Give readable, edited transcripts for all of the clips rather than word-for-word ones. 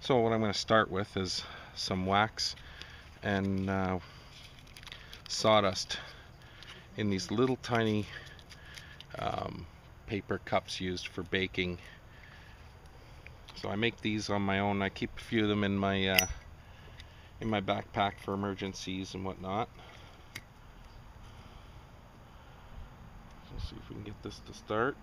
So what I'm going to start with is some wax and sawdust in these little tiny paper cups used for baking. So I make these on my own. I keep a few of them in my backpack for emergencies and whatnot. Let's see if we can get this to start.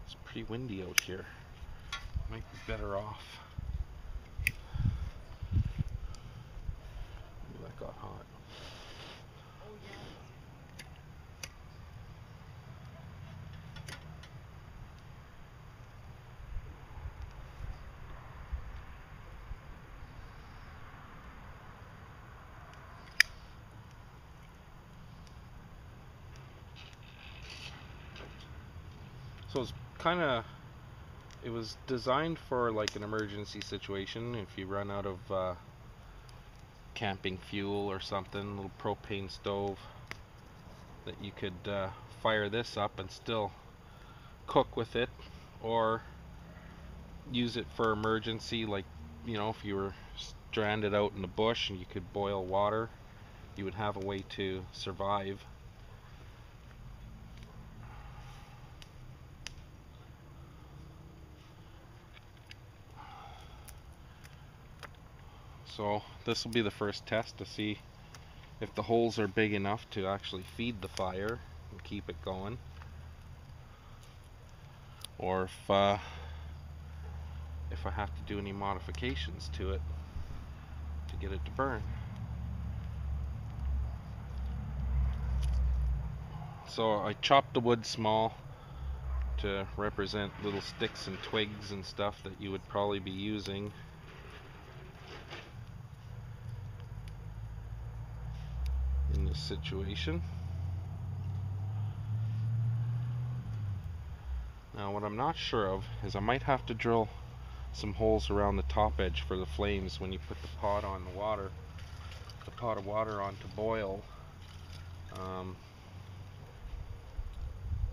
It's pretty windy out here. Might be better off. Ooh, that got hot. So it was designed for like an emergency situation. If you run out of camping fuel or something, a little propane stove, that you could fire this up and still cook with it, or use it for emergency, like, you know, if you were stranded out in the bush and you could boil water, you would have a way to survive. So this will be the first test to see if the holes are big enough to actually feed the fire and keep it going, or if I have to do any modifications to it to get it to burn. So I chopped the wood small to represent little sticks and twigs and stuff that you would probably be using. In this situation. Now what I'm not sure of is I might have to drill some holes around the top edge for the flames when you put the pot on the water, the pot of water on to boil.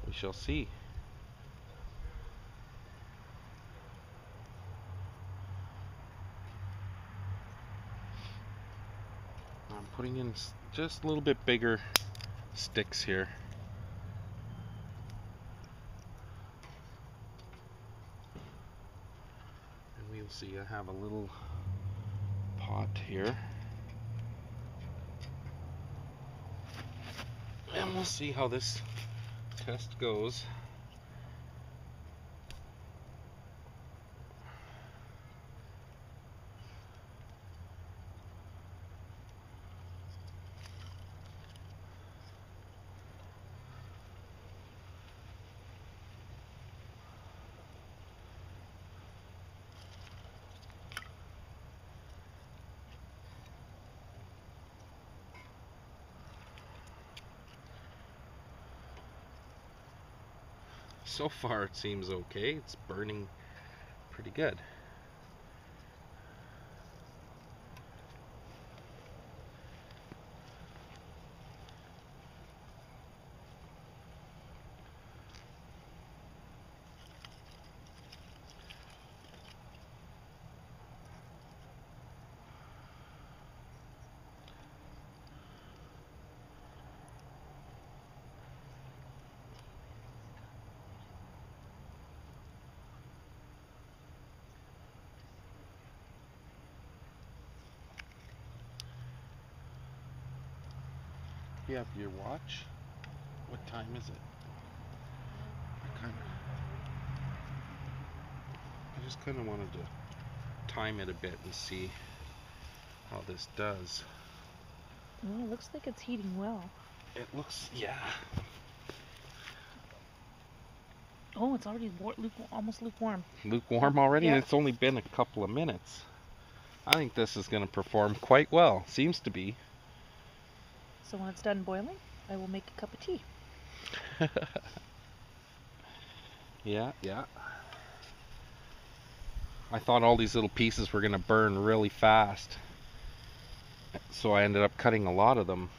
We shall see. I'm putting in just a little bit bigger sticks here. And we'll see, I have a little pot here. And we'll see how this test goes. So far it seems okay. It's burning pretty good. You have your watch. What time is it? I just kind of wanted to time it a bit and see how this does. Well, it looks like it's heating well. It looks, yeah. Oh, it's already almost lukewarm. Lukewarm already? Yeah. And it's only been a couple of minutes. I think this is going to perform quite well. Seems to be. So when it's done boiling, I will make a cup of tea. Yeah, yeah. I thought all these little pieces were going to burn really fast, so I ended up cutting a lot of them.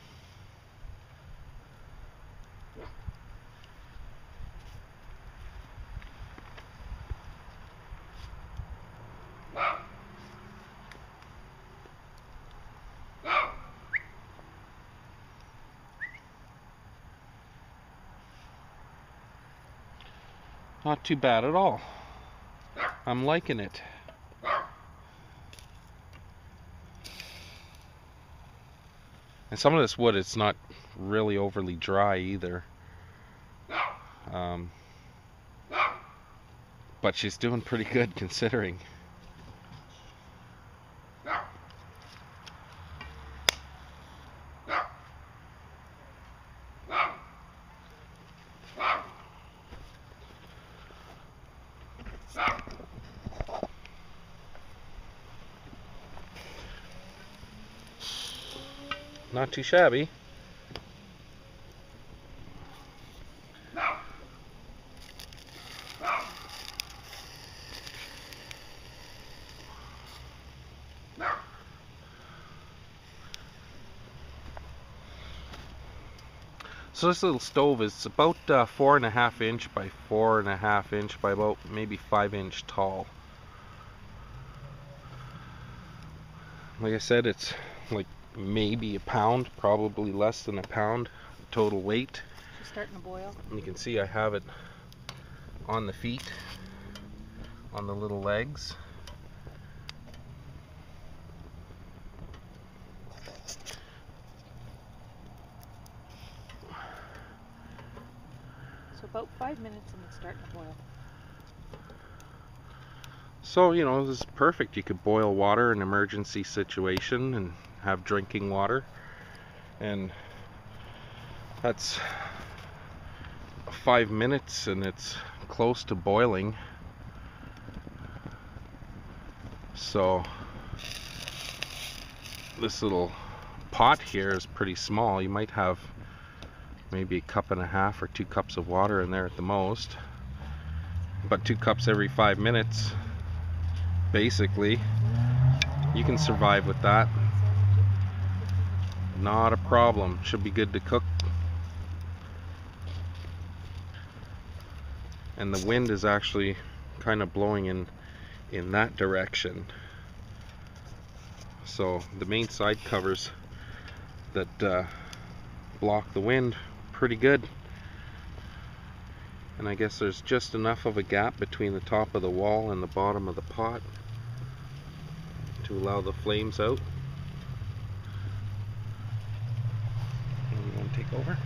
Not too bad at all. I'm liking it. And some of this wood, it's not really overly dry either. But she's doing pretty good considering. Not too shabby. So this little stove is about 4.5 inch by 4.5 inch by about maybe 5 inch tall. Like I said, it's like maybe a pound, probably less than a pound total weight. She's starting to boil. And you can see I have it on the feet, on the little legs. So about 5 minutes and it's starting to boil. So, you know, this is perfect. You could boil water in an emergency situation and have drinking water. And that's 5 minutes and it's close to boiling. So this little pot here is pretty small. You might have maybe 1.5 cups or 2 cups of water in there at the most. But 2 cups every 5 minutes, basically, you can survive with that. Not a problem. Should be good to cook. And the wind is actually kind of blowing in that direction. So the main side covers that block the wind pretty good. And I guess there's just enough of a gap between the top of the wall and the bottom of the pot to allow the flames out. You want to take over?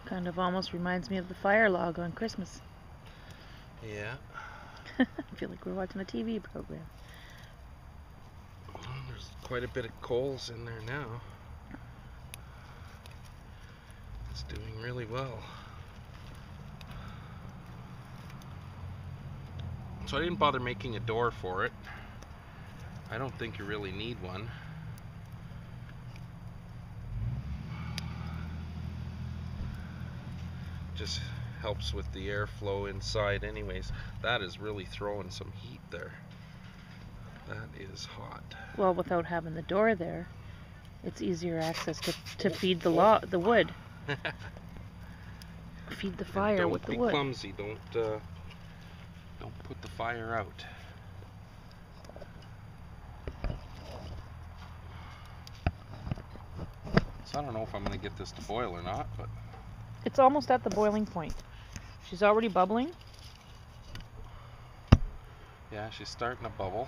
Kind of almost reminds me of the fire log on Christmas. Yeah. I feel like we're watching a TV program. There's quite a bit of coals in there now. It's doing really well. So I didn't bother making a door for it. I don't think you really need one. Just helps with the airflow inside anyways. That is really throwing some heat there. That is hot. Well, without having the door there, it's easier access to feed the wood. Feed the fire with the wood. Don't be clumsy. Don't put the fire out. So I don't know if I'm going to get this to boil or not, but It's almost at the boiling point. She's already bubbling. yeah, she's starting to bubble.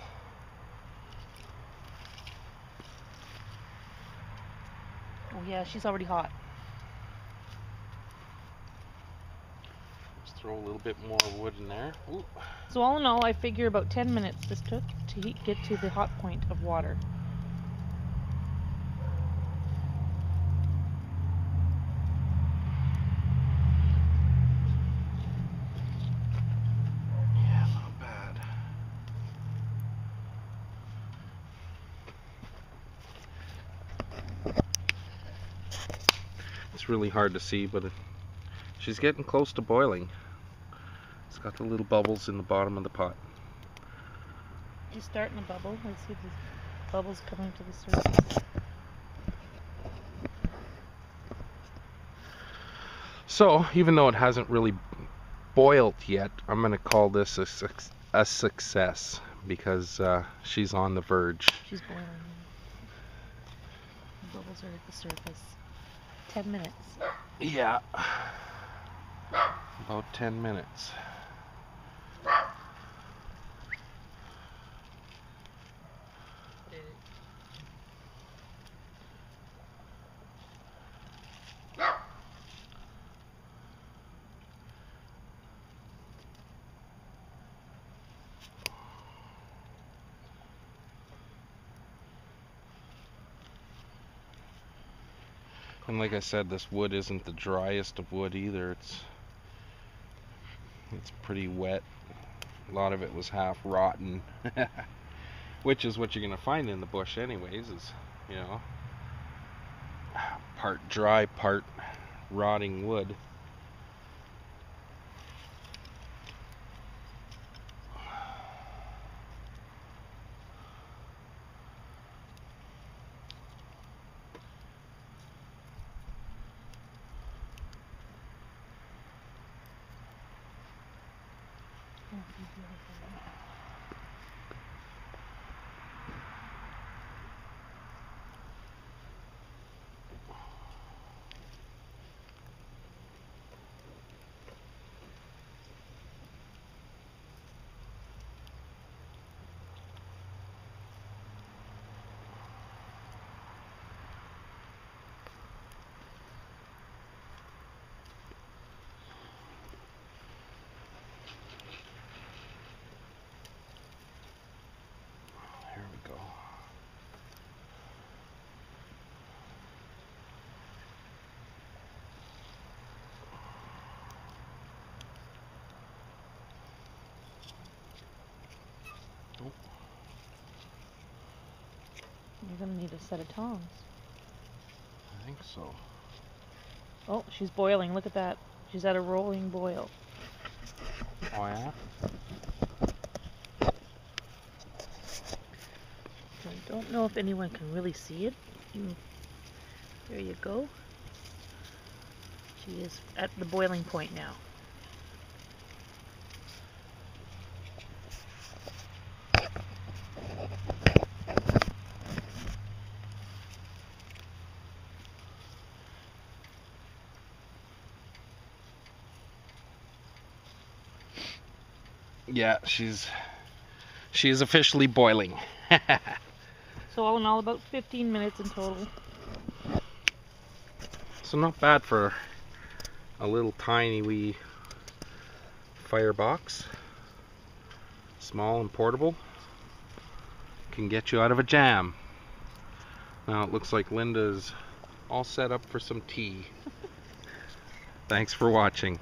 Oh yeah, she's already hot. Just throw a little bit more wood in there. Ooh. So all in all, I figure about 10 minutes this took to get to the hot point of water. Yeah, not bad. It's really hard to see, but she's getting close to boiling. It's got the little bubbles in the bottom of the pot. She's starting to bubble. I see the bubbles coming to the surface. So even though it hasn't really boiled yet, I'm gonna call this a success because she's on the verge. She's boiling. The bubbles are at the surface. 10 minutes. Yeah, about 10 minutes. And like I said, this wood isn't the driest of wood either. It's pretty wet. A lot of it was half rotten, which is what you're gonna find in the bush anyways, is, you know, part dry, part rotting wood. There we go. You're gonna need a set of tongs. I think so. Oh, she's boiling. Look at that. She's at a rolling boil. Oh yeah? I don't know if anyone can really see it. There you go. She is at the boiling point now. Yeah, she is officially boiling. So all in all, about 15 minutes in total. So not bad for a little tiny wee firebox. Small and portable. Can get you out of a jam. Now it looks like Linda's all set up for some tea. Thanks for watching.